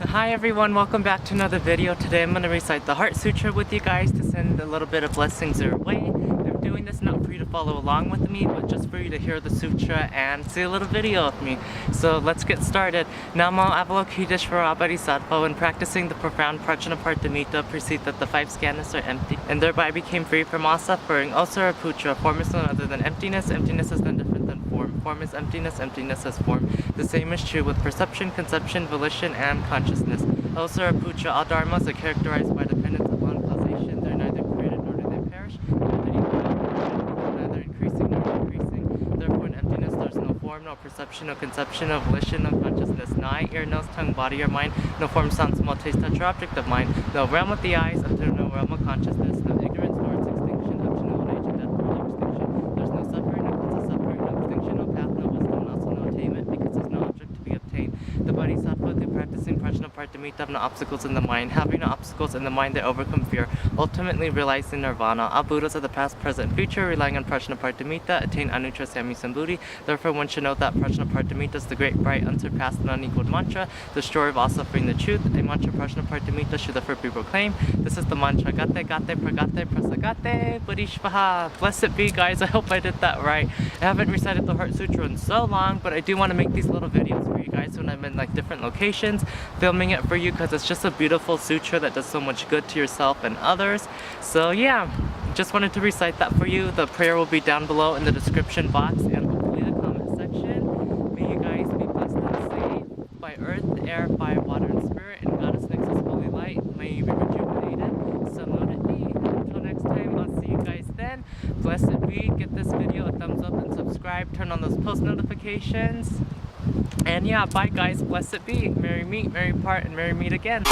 Hi everyone, welcome back to another video. Today I'm going to recite the Heart Sutra with you guys to send a little bit of blessings your way. I'm doing this not for you to follow along with me, but just for you to hear the sutra and see a little video of me. So let's get started. Namo Avalokitesvara Bodhisattva. When practicing the profound Prajna Paramita, perceived that the five skandhas are empty and thereby became free from all suffering. O Shariputra, form is none other than emptiness. Emptiness is none different than form. Form is emptiness. Emptiness is form. The same is true with perception, conception, volition, and consciousness. O Shariputra, all dharmas are characterized by dependence upon causation. They're neither created nor do they perish, neither increasing nor decreasing. Therefore in emptiness there's no form, no perception, no conception, no volition, no consciousness, no eye, ear, nose, tongue, body, or mind, no form, sound, smell, taste, touch, or object of mind, no realm of the eyes, up to no realm of consciousness, no ignorance nor its extinction, up to no old age and death nor their extinction. There's no suffering, no cause of suffering, no extinction, no path, no wisdom, and also no attainment, because there's no object to be obtained. The Bodhisattva, through practicing Prajna Paramita, have no obstacles in the mind. Having no obstacles in the mind, they overcome fear, ultimately realizing nirvana. All Buddhas of the past, present, and future, relying on Prajna Paramita, attain anuttara samyasambhuti. Therefore, one should know that Prajna Paramita is the great, bright, unsurpassed, and unequaled mantra, the destroyer of all suffering, the truth. A mantra Prajna Paramita should therefore be proclaimed. This is the mantra Gate, Gate, Pragate, Prasagate, Bodhisattva. Blessed be, guys. I hope I did that right. I haven't recited the Heart Sutra in so long, but I do want to make these little videos for you guys when I'm in like different locations, filming it for you because it's just a beautiful sutra that does so much good to yourself and others. So yeah, just wanted to recite that for you. The prayer will be down below in the description box and hopefully the comment section. May you guys be blessed and saved by earth, air, fire, water, and spirit, and Goddess Nexus Holy Light. May you be rejuvenated. So note it be. Until next time, I'll see you guys then. Blessed be. Give this video a thumbs up and subscribe. Turn on those post notifications. And yeah, bye guys, blessed be. Merry meet, merry part, and merry meet again.